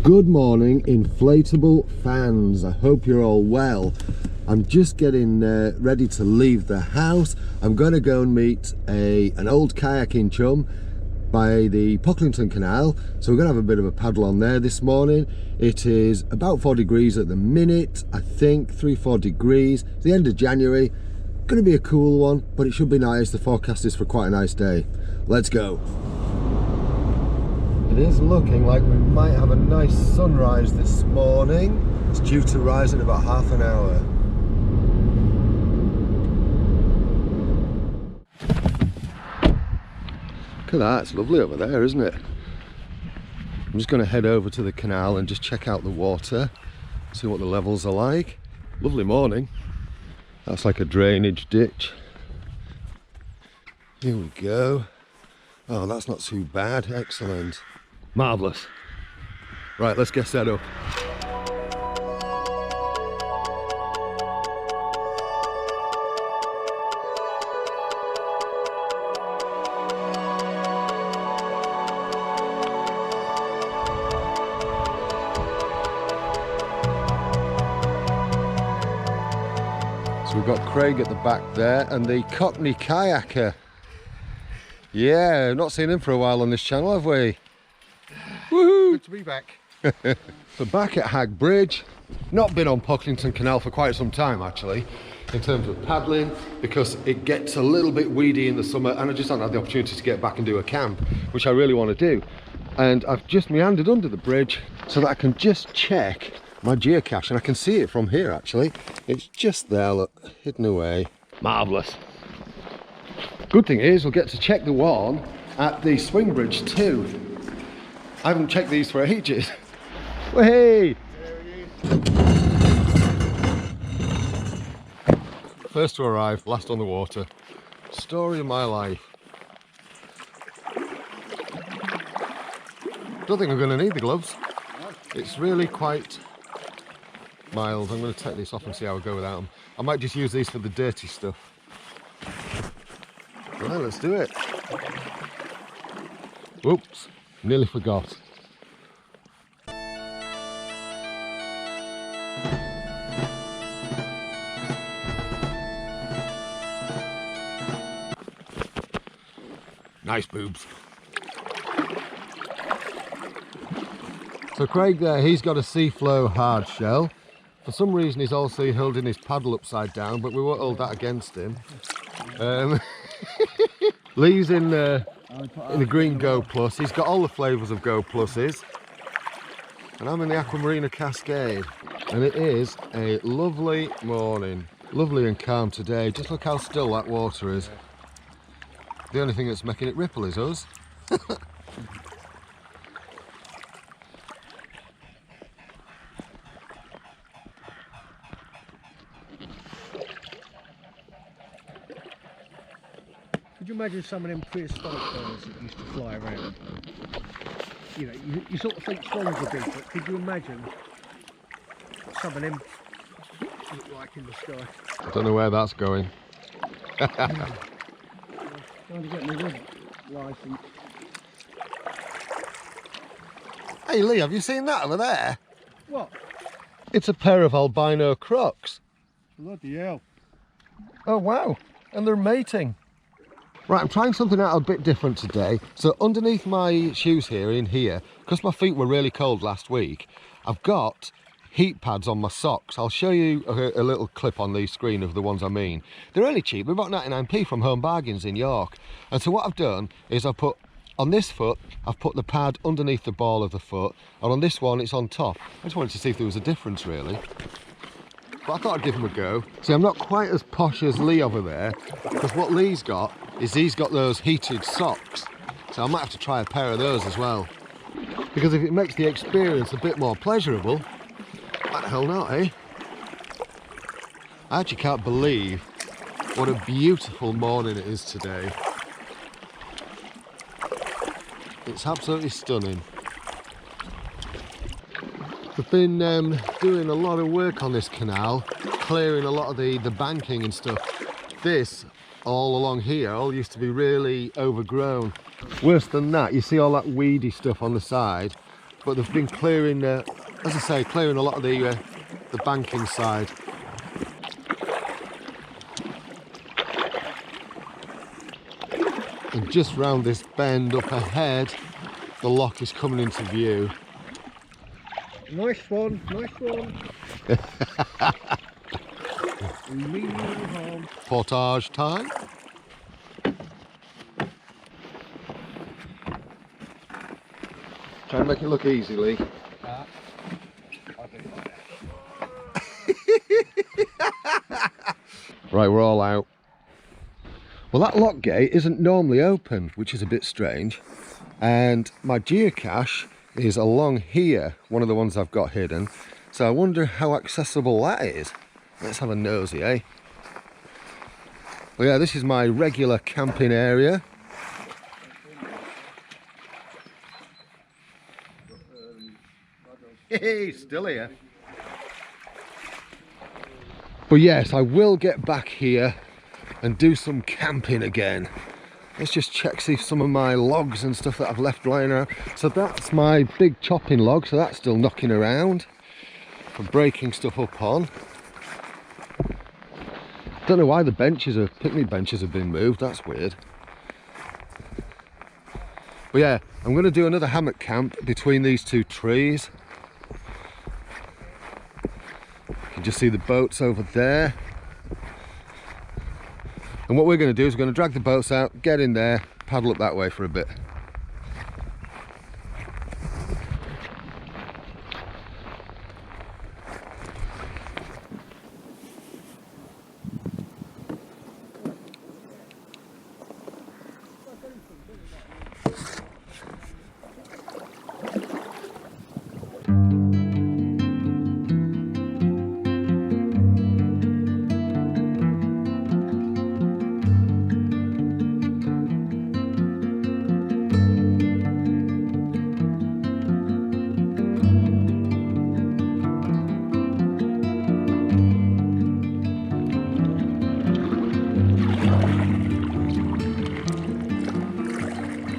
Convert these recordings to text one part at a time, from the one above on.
Good morning, inflatable fans. I hope you're all well. I'm just getting ready to leave the house. I'm going to go and meet an old kayaking chum by the Pocklington Canal. So we're going to have a bit of a paddle on there this morning. It is about 4 degrees at the minute, I think, 3-4 degrees. It's the end of January. Going to be a cool one, but it should be nice. The forecast is for quite a nice day. Let's go. It is looking like we might have a nice sunrise this morning. It's due to rise in about half an hour. Look at that, it's lovely over there, isn't it? I'm just going to head over to the canal and just check out the water, see what the levels are like. Lovely morning. That's like a drainage ditch. Here we go. Oh, that's not too bad. Excellent. Marvellous. Right, let's get set up. So we've got Craig at the back there and the Cockney kayaker. Yeah, not seen him for a while on this channel, have we? Woohoo! Good to be back. So back at Hag Bridge. Not been on Pocklington Canal for quite some time actually, in terms of paddling, because it gets a little bit weedy in the summer and I just don't have the opportunity to get back and do a camp, which I really want to do. And I've just meandered under the bridge so that I can just check my geocache, and I can see it from here actually. It's just there, look, hidden away. Marvellous. Good thing is we'll get to check the one at the swing bridge too. I haven't checked these for ages. Hey! First to arrive, last on the water. Story of my life. Don't think I'm going to need the gloves. It's really quite mild. I'm going to take this off and see how I go without them. I might just use these for the dirty stuff. Right, let's do it. Oops, nearly forgot. Nice boobs. So Craig there, he's got a Seaflow hard shell. For some reason he's also holding his paddle upside down, but we won't hold that against him. Lee's in the green Go Plus. He's got all the flavours of Go Pluses. And I'm in the Aqua Marina Cascade. And it is a lovely morning. Lovely and calm today. Just look how still that water is. The only thing that's making it ripple is us. Could you imagine some of them prehistoric birds that used to fly around? You know, you sort of think swans are big, but could you imagine what some of them look like in the sky? I don't know where that's going. Trying to get my wood licence. Hey Lee, have you seen that over there? What? It's a pair of albino crocs. Bloody hell. Oh wow, and they're mating. Right, I'm trying something out a bit different today. So underneath my shoes here, in here, because my feet were really cold last week, I've got heat pads on my socks. I'll show you a little clip on the screen of the ones I mean. They're really cheap, they're about 99p from Home Bargains in York. And so what I've done is I've put, on this foot, I've put the pad underneath the ball of the foot, and on this one it's on top. I just wanted to see if there was a difference really. But I thought I'd give them a go. See, I'm not quite as posh as Lee over there, because what Lee's got is he's got those heated socks. So I might have to try a pair of those as well. Because if it makes the experience a bit more pleasurable, why the hell not, eh? I actually can't believe what a beautiful morning it is today. It's absolutely stunning. We've been doing a lot of work on this canal, clearing a lot of the banking and stuff. This all along here all used to be really overgrown. Worse than that, you see all that weedy stuff on the side. but they've been clearing, as I say, clearing a lot of the banking side. And just round this bend up ahead, the loch is coming into view. Nice one, nice one. Portage time. Try and make it look easy, Lee. Right, we're all out. Well, that lock gate isn't normally open, which is a bit strange. And my geocache is along here, one of the ones I've got hidden. So I wonder how accessible that is. Let's have a nosy, eh? Well, yeah, this is my regular camping area. Hey, still here. But yes, I will get back here and do some camping again. Let's just check, see some of my logs and stuff that I've left lying around. So that's my big chopping log, so that's still knocking around for breaking stuff up on. Don't know why the picnic benches have been moved, that's weird. But yeah, I'm going to do another hammock camp between these two trees. You can just see the boats over there. And what we're going to do is we're going to drag the boats out, get in there, paddle up that way for a bit.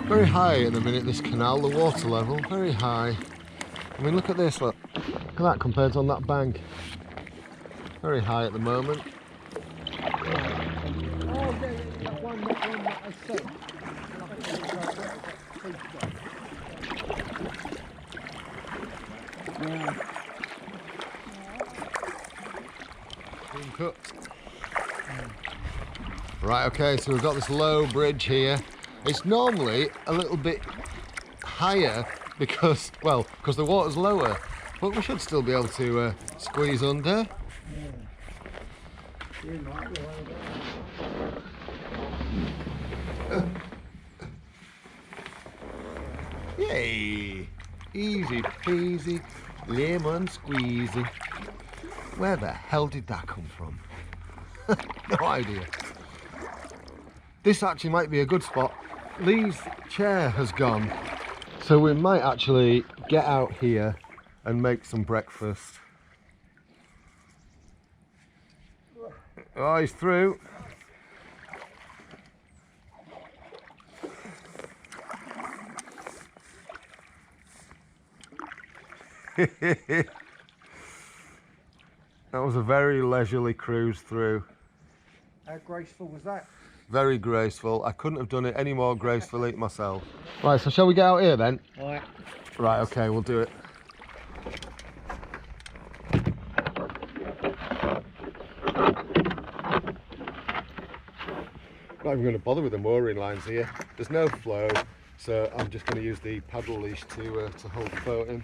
Very high at the minute, this canal, the water level, very high. I mean, look at this, look at that compared to on that bank. Very high at the moment. Right, okay, so we've got this low bridge here. It's normally a little bit higher because the water's lower, but we should still be able to squeeze under. Yay! Easy peasy, lemon squeezy. Where the hell did that come from? No idea. This actually might be a good spot. Lee's chair has gone, so we might actually get out here and make some breakfast. Oh, he's through. That was a very leisurely cruise through. How graceful was that? Very graceful. I couldn't have done it any more gracefully myself. Right, so shall we get out here then? Right. Right, okay, we'll do it. Not even going to bother with the mooring lines here. There's no flow, so I'm just going to use the paddle leash to hold the boat in.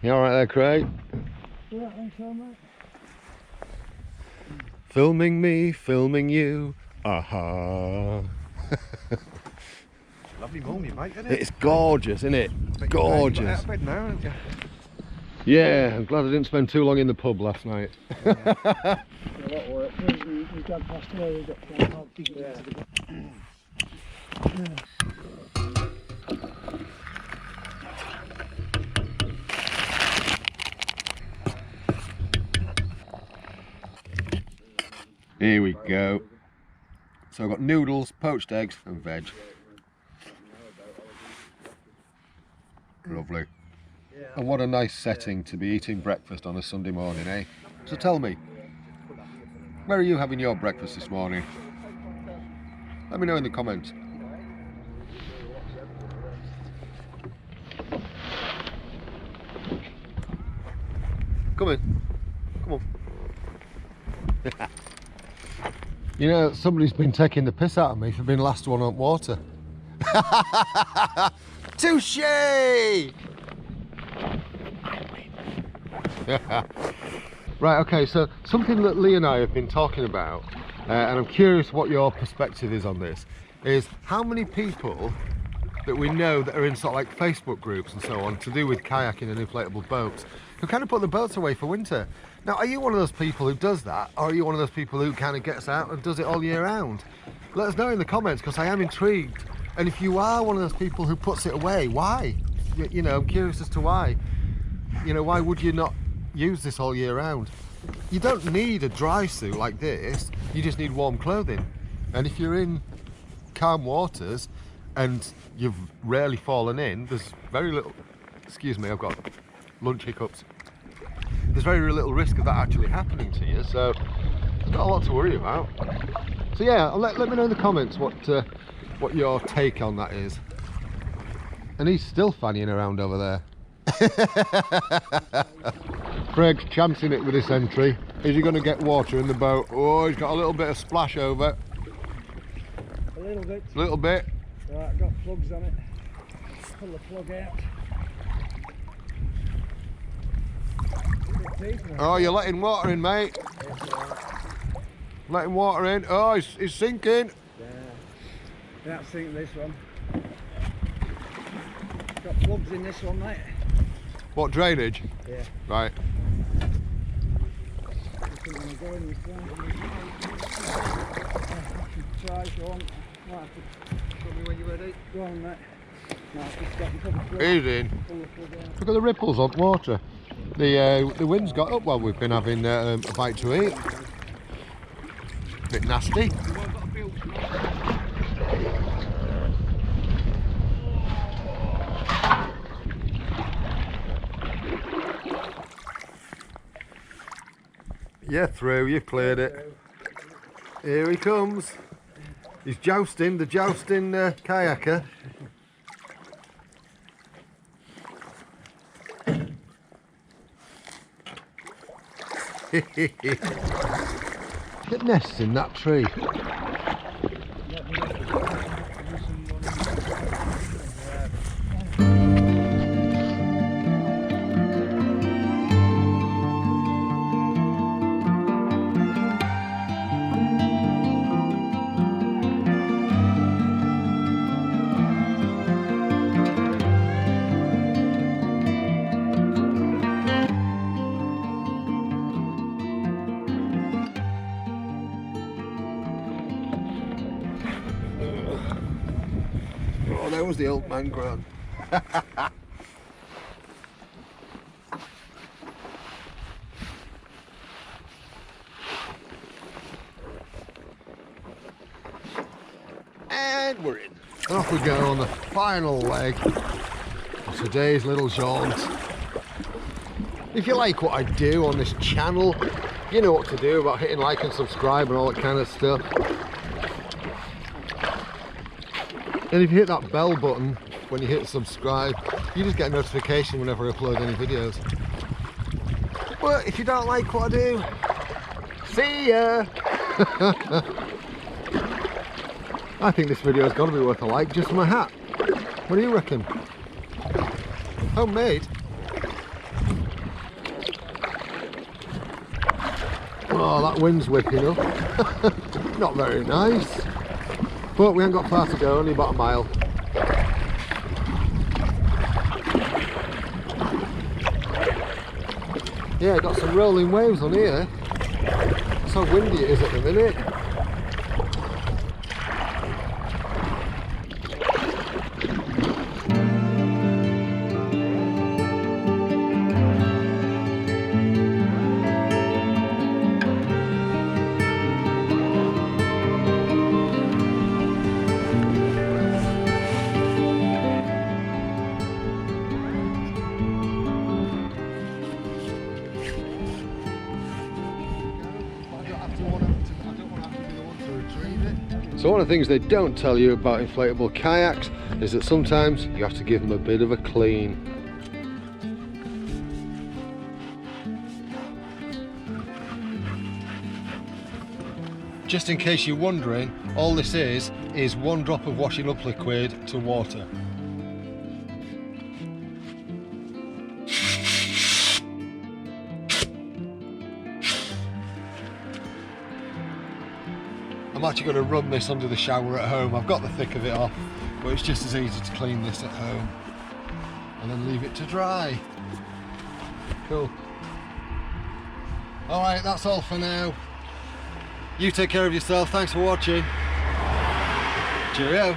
You all right there, Craig? Yeah, thanks so much. Filming me, filming you. Aha. Lovely morning, mate, isn't it? It's gorgeous, isn't it? Gorgeous. Out of bed now, aren't you? Yeah, I'm glad I didn't spend too long in the pub last night. Yeah. A lot of work. We done past where we got can't dig it out of the Here we go. So I've got noodles, poached eggs and veg. Lovely. And what a nice setting to be eating breakfast on a Sunday morning, eh? So tell me, where are you having your breakfast this morning? Let me know in the comments. Come in. Come on. You know, somebody's been taking the piss out of me for being last one on water. Touché! Right, okay, so something that Lee and I have been talking about, and I'm curious what your perspective is on this, is how many people that we know that are in sort of like Facebook groups and so on to do with kayaking and inflatable boats who kind of put the boats away for winter. Now, are you one of those people who does that, or are you one of those people who kind of gets out and does it all year round? Let us know in the comments, because I am intrigued. And if you are one of those people who puts it away, why? You know, I'm curious as to why. You know, why would you not use this all year round? You don't need a dry suit like this, you just need warm clothing. And if you're in calm waters and you've rarely fallen in, there's very little, excuse me, I've got lunch hiccups. There's very little risk of that actually happening to you, so there's not a lot to worry about. So yeah, let me know in the comments what your take on that is. And he's still fannying around over there. Craig's chancing it with this entry. Is he going to get water in the boat? Oh, he's got a little bit of splash over. A little bit. A little bit. Right, I've got plugs on it. Pull the plug out. Oh, you're letting water in, mate. Letting water in. Oh, it's sinking. Yeah. That's sinking this one. Got plugs in this one, mate. What, drainage? Yeah. Right. Go in this one. Try if you want. Might have to show me when you're ready. Go on, mate. He's in. Look at the ripples on water. The wind's got up while we've been having a bite to eat. Bit nasty. Yeah, through, you've cleared it. Here he comes. He's jousting, the jousting kayaker. It nests in that tree. Oh, there was the old man grown. And we're in. Off we go on the final leg of today's little jaunt. If you like what I do on this channel, you know what to do about hitting like and subscribe and all that kind of stuff. And if you hit that bell button when you hit subscribe, you just get a notification whenever I upload any videos. But if you don't like what I do, see ya! I think this video's got to be worth a like just for my hat. What do you reckon? Homemade? Oh, that wind's whipping up. Not very nice. But we haven't got far to go, only about a mile. Yeah, got some rolling waves on here. That's how windy it is at the minute. So one of the things they don't tell you about inflatable kayaks is that sometimes you have to give them a bit of a clean. Just in case you're wondering, all this is 1 drop of washing up liquid to water. I'm actually going to run this under the shower at home. I've got the thick of it off, but it's just as easy to clean this at home and then leave it to dry. Cool. Alright, that's all for now. You take care of yourself. Thanks for watching. Cheerio.